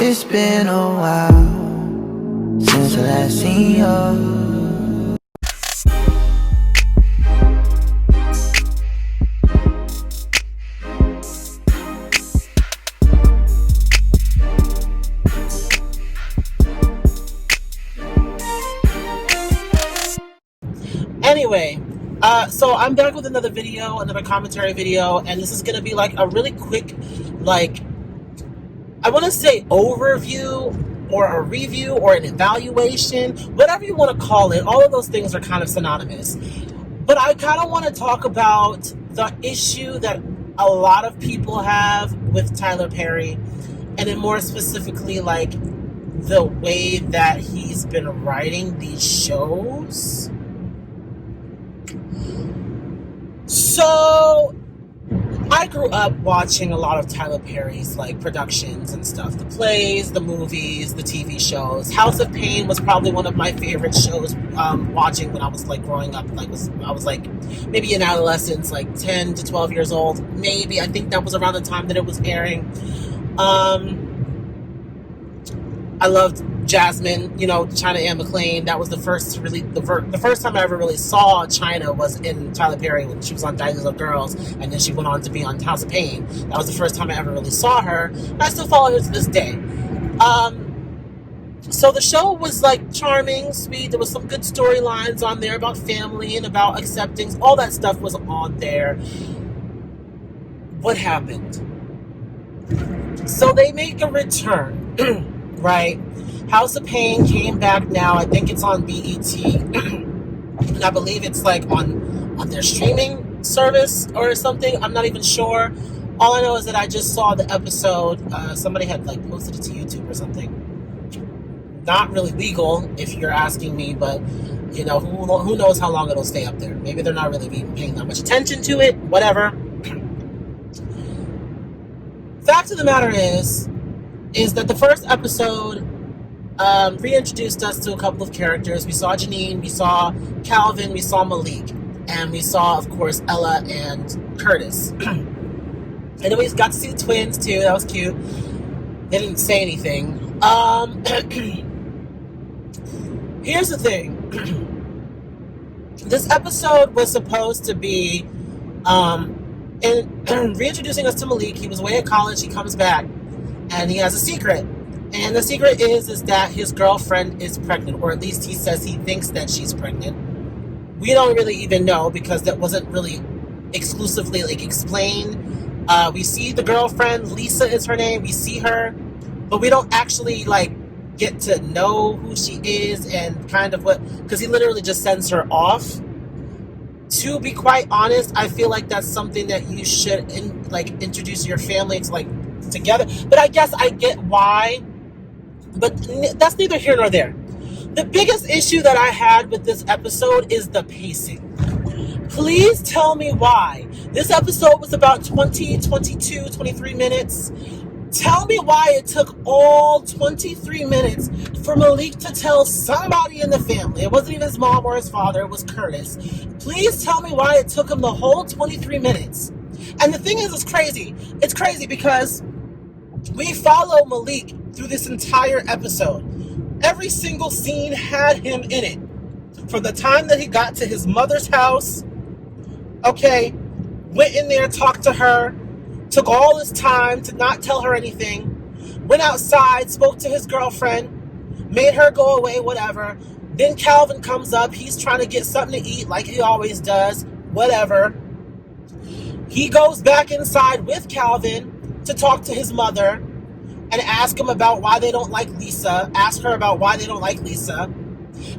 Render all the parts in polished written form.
It's been a while since I last seen you. Anyway, so I'm back with another video, another commentary video, and this is going to be like a really quick, like, I want to say overview or a review or an evaluation, whatever you want to call it. All of those things are kind of synonymous. But I kind of want to talk about the issue that a lot of people have with Tyler Perry, and then more specifically, like, the way that he's been writing these shows. So, I grew up watching a lot of Tyler Perry's like productions and stuff. The plays, the movies, the TV shows. House of Pain was probably one of my favorite shows watching when I was like growing up. I was like maybe in adolescence, like 10 to 12 years old. Maybe. I think that was around the time that it was airing. I loved Jasmine, China Anne McClain. That was the first the first time I ever really saw China was in Tyler Perry when she was on Diaries of Girls, and then she went on to be on House of Pain. That was the first time I ever really saw her. And I still follow her to this day. So the show was like charming, sweet. There was some good storylines on there about family and about acceptance. All that stuff was on there. What happened? So they make a return. Right? House of Pain came back now. I think it's on BET. And I believe it's like on their streaming service or something. I'm not even sure. All I know is that I just saw the episode. Somebody had like posted it to YouTube or something. Not really legal if you're asking me, but who knows how long it'll stay up there. Maybe they're not really paying that much attention to it. Whatever. Fact of the matter is that the first episode reintroduced us to a couple of characters. We saw Janine, we saw Calvin, we saw Malik, and we saw, of course, Ella and Curtis. And then we got to see the twins, too. That was cute. They didn't say anything. Here's the thing. This episode was supposed to be reintroducing us to Malik. He was away at college. He comes back. And he has a secret. And the secret is that his girlfriend is pregnant. Or at least he says he thinks that she's pregnant. We don't really even know because that wasn't really exclusively like explained. We see the girlfriend. Lisa is her name. We see her. But we don't actually like get to know who she is and kind of what... Because he literally just sends her off. To be quite honest, I feel like that's something that you should introduce your family to together. But I guess I get why. But that's neither here nor there. The biggest issue that I had with this episode is the pacing. Please tell me why. This episode was about 20, 22, 23 minutes. Tell me why it took all 23 minutes for Malik to tell somebody in the family. It wasn't even his mom or his father. It was Curtis. Please tell me why it took him the whole 23 minutes. And the thing is, it's crazy. It's crazy because we follow Malik through this entire episode. Every single scene had him in it. From the time that he got to his mother's house, okay, went in there, talked to her, took all his time to not tell her anything, went outside, spoke to his girlfriend, made her go away, whatever. Then Calvin comes up. He's trying to get something to eat like he always does, whatever. He goes back inside with Calvin to talk to his mother and ask him about why they don't like Lisa, ask her about why they don't like Lisa,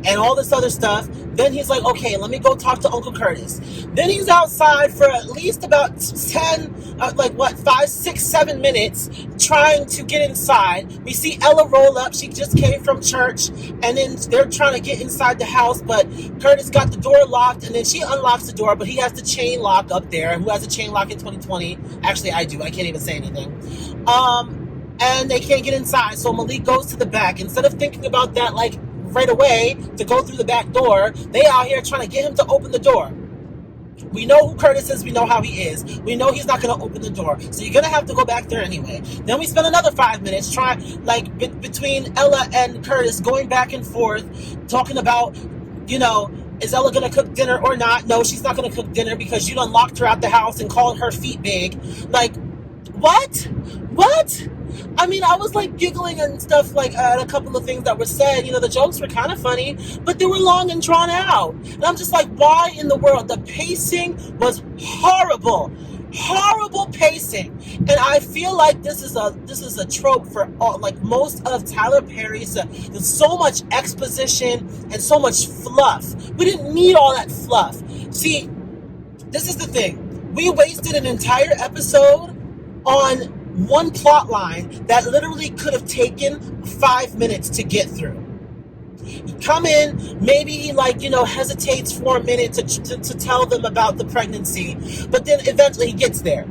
and all this other stuff. Then he's like, okay, let me go talk to Uncle Curtis. Then he's outside for at least about 5, 6, 7 minutes trying to get inside. We see Ella roll up. She just came from church, and then they're trying to get inside the house, but Curtis got the door locked, and then she unlocks the door, but he has the chain lock up there. Who has a chain lock in 2020? Actually, I do. I can't even say anything. And they can't get inside, so Malik goes to the back. Instead of thinking about that, right away to go through the back door, they out here trying to get him to open the door. We know who Curtis is. We know how he is. We know he's not going to open the door. So you're going to have to go back there anyway. Then we spend another 5 minutes between Ella and Curtis going back and forth, talking about, is Ella going to cook dinner or not? No, she's not going to cook dinner because you done locked her out the house and called her feet big. Like, what? What? I mean, I was like giggling and stuff like at a couple of things that were said. The jokes were kind of funny, but they were long and drawn out. And I'm just like, why in the world? The pacing was horrible. Horrible pacing. And I feel like this is a trope for most of Tyler Perry's. There's so much exposition and so much fluff. We didn't need all that fluff. See, this is the thing. We wasted an entire episode on one plot line that literally could have taken 5 minutes to get through. You come in, maybe he hesitates for a minute to tell them about the pregnancy, but then eventually he gets there.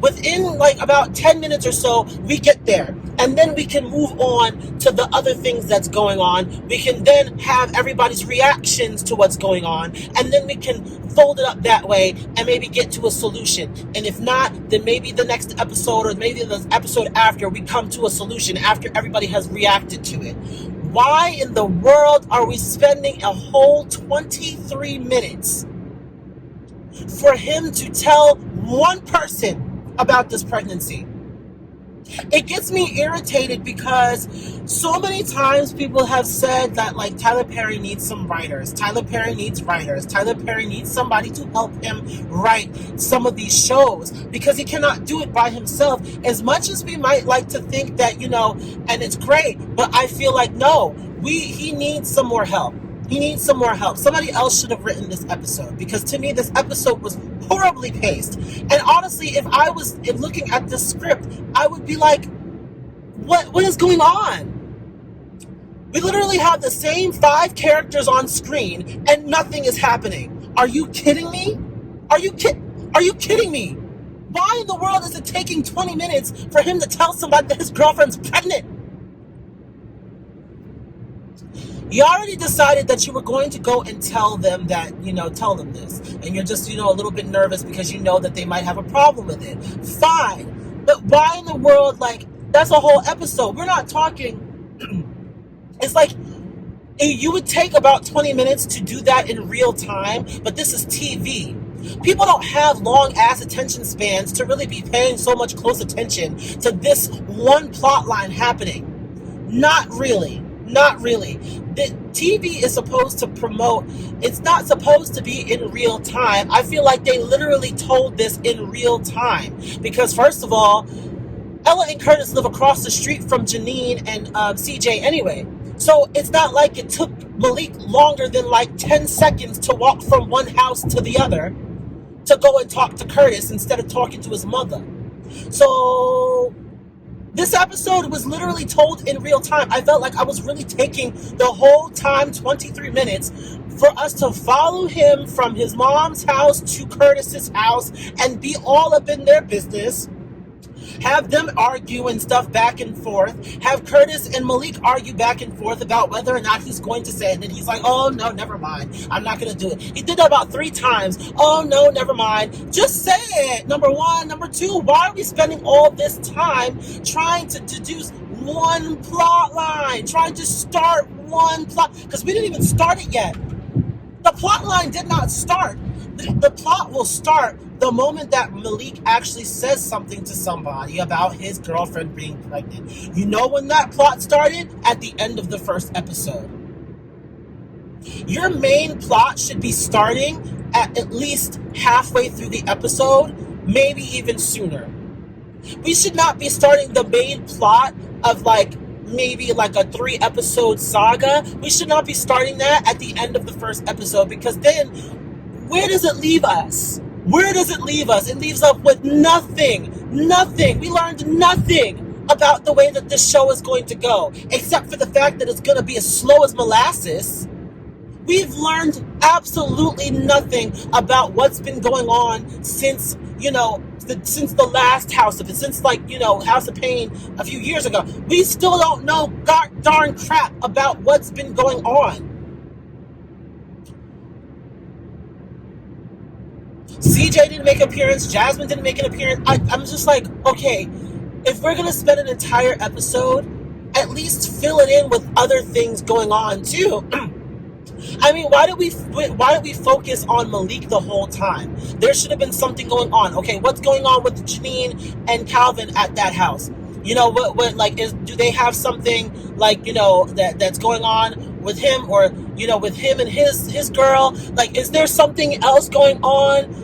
Within about 10 minutes or so, we get there. And then we can move on to the other things that's going on. We can then have everybody's reactions to what's going on. And then we can fold it up that way and maybe get to a solution. And if not, then maybe the next episode or maybe the episode after, we come to a solution after everybody has reacted to it. Why in the world are we spending a whole 23 minutes for him to tell one person about this pregnancy? It gets me irritated because so many times people have said that Tyler Perry needs some writers. Tyler Perry needs writers. Tyler Perry needs somebody to help him write some of these shows because he cannot do it by himself. As much as we might like to think that, and it's great, but I feel like no, he needs some more help. He needs some more help. Somebody else should have written this episode because to me this episode was horribly paced. And honestly, if I was looking at this script, I would be like, what is going on? We literally have the same 5 characters on screen and nothing is happening. Are you kidding me? Are you kidding me? Why in the world is it taking 20 minutes for him to tell somebody that his girlfriend's pregnant? You already decided that you were going to go and tell them that, tell them this. And you're just, a little bit nervous because you know that they might have a problem with it. Fine. But why in the world, that's a whole episode. We're not talking. It's like you would take about 20 minutes to do that in real time, but this is TV. People don't have long-ass attention spans to really be paying so much close attention to this one plot line happening. Not really. Not really. The TV is supposed to promote. It's not supposed to be in real time. I feel like they literally told this in real time. Because first of all, Ella and Curtis live across the street from Janine and CJ anyway. So it's not like it took Malik longer than 10 seconds to walk from one house to the other to go and talk to Curtis instead of talking to his mother. So this episode was literally told in real time. I felt like I was really taking the whole time, 23 minutes, for us to follow him from his mom's house to Curtis's house and be all up in their business. Have them argue and stuff back and forth. Have Curtis and Malik argue back and forth about whether or not he's going to say it. And then he's like, oh, no, never mind. I'm not going to do it. He did that about 3 times. Oh, no, never mind. Just say it. Number 1. Number 2, why are we spending all this time trying to deduce one plot line? Trying to start one plot? Because we didn't even start it yet. The plot line did not start. The plot will start the moment that Malik actually says something to somebody about his girlfriend being pregnant. You know when that plot started? At the end of the first episode. Your main plot should be starting at least halfway through the episode, maybe even sooner. We should not be starting the main plot of maybe a 3-episode saga. We should not be starting that at the end of the first episode because then where does it leave us? Where does it leave us? It leaves us with nothing. Nothing. We learned nothing about the way that this show is going to go, except for the fact that it's going to be as slow as molasses. We've learned absolutely nothing about what's been going on since, since the last House of It, since House of Pain a few years ago. We still don't know darn crap about what's been going on. CJ didn't make an appearance. Jasmine didn't make an appearance. I'm just like, okay, if we're going to spend an entire episode, at least fill it in with other things going on too. I mean, why did we focus on Malik the whole time? There should have been something going on. Okay, what's going on with Janine and Calvin at that house? You know, what like do they have something like, you know, that's going on with him, or, you know, with him and his girl? Like, is there something else going on?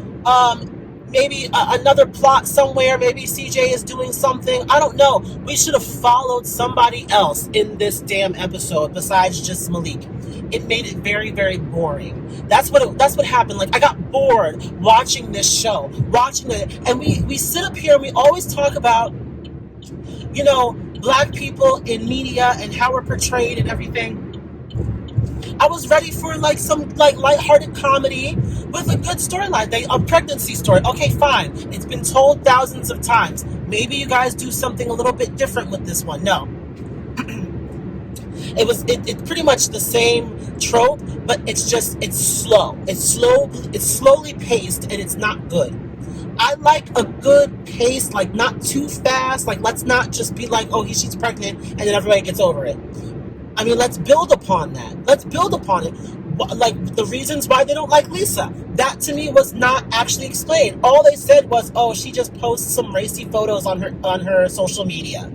Maybe another plot somewhere. Maybe CJ is doing something. I don't know. We should have followed somebody else in this damn episode besides just Malik. It made it very, very boring. That's what happened. Like, I got bored watching this show, watching it, and we sit up here and we always talk about, you know, black people in media and how we're portrayed and everything. I was ready for like some like lighthearted comedy with a good storyline, a pregnancy story. Okay, fine. It's been told thousands of times. Maybe you guys do something a little bit different with this one. No. It's pretty much the same trope, but it's slow. It's slowly paced, and it's not good. I like a good pace, like not too fast. Like, let's not just be like, oh, she's pregnant, and then everybody gets over it. I mean, let's build upon that. Let's build upon it. Like, the reasons why they don't like Lisa. That, to me, was not actually explained. All they said was, oh, she just posts some racy photos on her social media.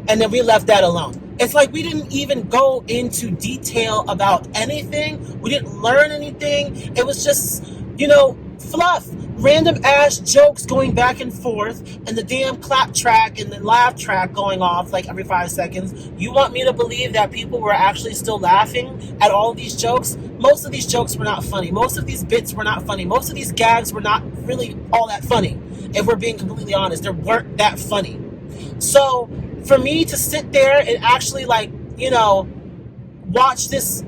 And then we left that alone. It's like we didn't even go into detail about anything. We didn't learn anything. It was just, you know, fluff. Random ass jokes going back and forth, and the damn clap track and the laugh track going off like every 5 seconds. You want me to believe that people were actually still laughing at all of these jokes? Most of these jokes were not funny. Most of these bits were not funny. Most of these gags were not really all that funny. If we're being completely honest, they weren't that funny. So for me to sit there and actually, like, you know, watch this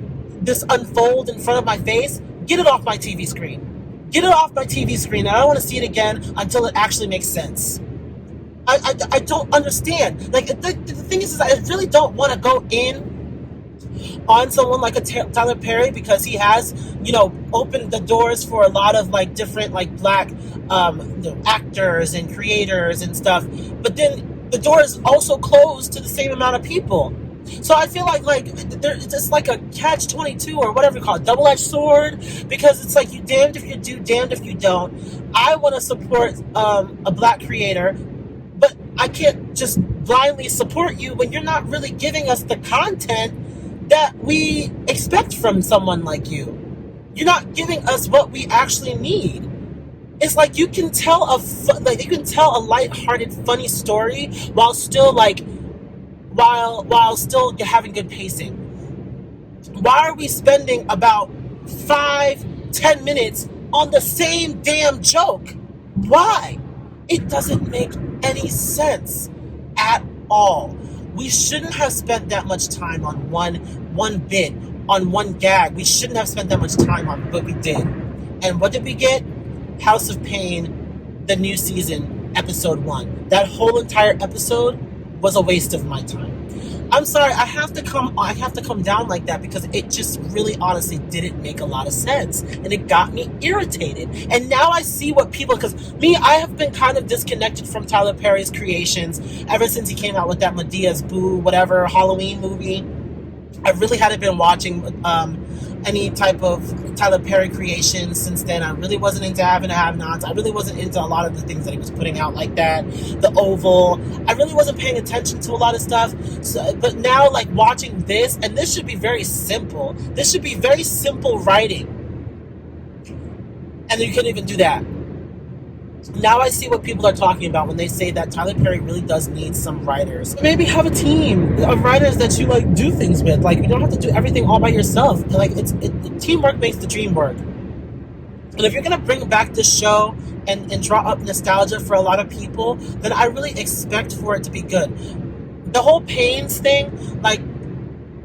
unfold in front of my face, get it off my TV screen. Get it off my TV screen. I don't want to see it again until it actually makes sense. I don't understand. Like, the thing is I really don't want to go in on someone like a Tyler Perry, because he has, you know, opened the doors for a lot of like different like black actors and creators and stuff. But then the door is also closed to the same amount of people. So I feel like there's just like a catch-22 or whatever you call it, double-edged sword, because it's like you damned if you do, damned if you don't. I want to support a black creator, but I can't just blindly support you when you're not really giving us the content that we expect from someone like you. You're not giving us what we actually need. It's like you can tell a lighthearted, funny story while still having good pacing. Why are we spending about 5-10 minutes on the same damn joke? Why? It doesn't make any sense at all. We shouldn't have spent that much time on one bit, on one gag. We shouldn't have spent that much time on it, but we did. And what did we get? House of Pain, the new season, episode 1. That whole entire episode was a waste of my time. I'm sorry, I have to come down like that, because it just really honestly didn't make a lot of sense, and it got me irritated. And now I see what people, because I have been kind of disconnected from Tyler Perry's creations ever since he came out with that Medea's Boo whatever Halloween movie. I really hadn't been watching any type of Tyler Perry creations since then. I really wasn't into Have and Have-Nots. I really wasn't into a lot of the things that he was putting out, like that, The Oval. I really wasn't paying attention to a lot of stuff. So, but now, like, watching this, and this should be very simple. This should be very simple writing. And you couldn't even do that. Now I see what people are talking about when they say that Tyler Perry really does need some writers. Maybe have a team of writers that you like do things with. Like, you don't have to do everything all by yourself. Like, teamwork makes the dream work. And if you're gonna bring back this show and draw up nostalgia for a lot of people, then I really expect for it to be good. The whole Pains thing, like,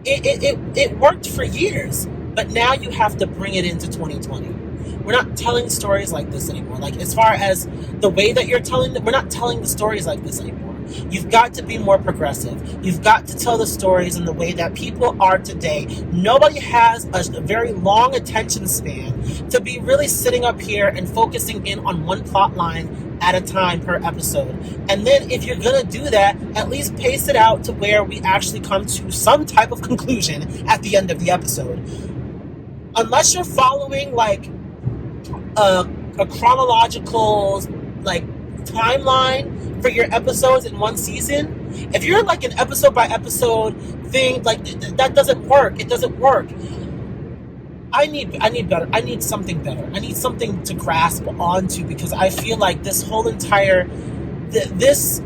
it worked for years, but now you have to bring it into 2020. We're not telling stories like this anymore. Like, as far as the way that you're telling them, we're not telling the stories like this anymore. You've got to be more progressive. You've got to tell the stories in the way that people are today. Nobody has a very long attention span to be really sitting up here and focusing in on one plot line at a time per episode. And then if you're going to do that, at least pace it out to where we actually come to some type of conclusion at the end of the episode. Unless you're following like a chronological like timeline for your episodes in one season, if you're like an episode by episode thing, like that doesn't work. It doesn't work. I need better. I need something better. I need something to grasp onto, because I feel like this whole entire this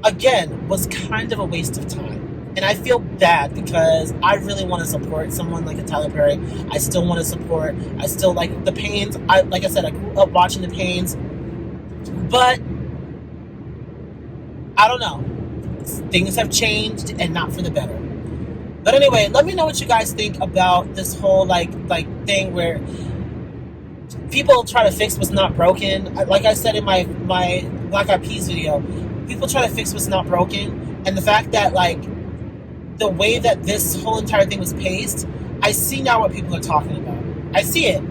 again was kind of a waste of time. And I feel bad because I really want to support someone like a Tyler Perry. I still want to support. I still like the Paynes. Like I said, I grew up watching the Paynes. But I don't know. Things have changed, and not for the better. But anyway, let me know what you guys think about this whole like thing where people try to fix what's not broken. Like I said in my Black Eyed Peas video, people try to fix what's not broken, and the fact that like the way that this whole entire thing was paced, I see now what people are talking about. I see it.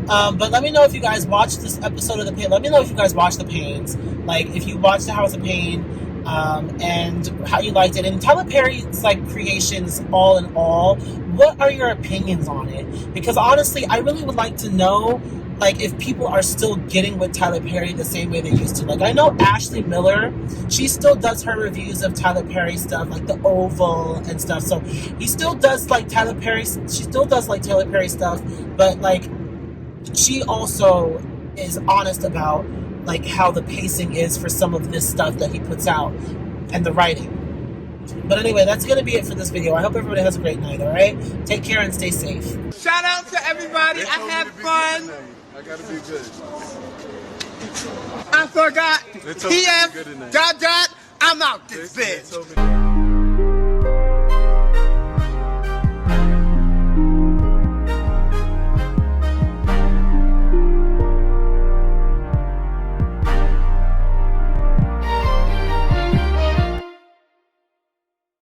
But let me know if you guys watched this episode of The Pain. Let me know if you guys watched The Paynes. Like, if you watched The House of Pain, and how you liked it. And Tyler Perry's, like, creations all in all, what are your opinions on it? Because, honestly, I really would like to know, like, if people are still getting with Tyler Perry the same way they used to. Like, I know Ashley Miller, she still does her reviews of Tyler Perry stuff, like The Oval and stuff. So, he still does, like, Tyler Perry, she still does, like, Tyler Perry stuff. But, like, she also is honest about like how the pacing is for some of this stuff that he puts out and the writing. But anyway, that's going to be it for this video. I hope everybody has a great night, all right? Take care and stay safe. Shout out to everybody. I had fun. I gotta be good. I forgot. They told me to be good TF, tonight. dot, dot, I'm out this They bitch. told me-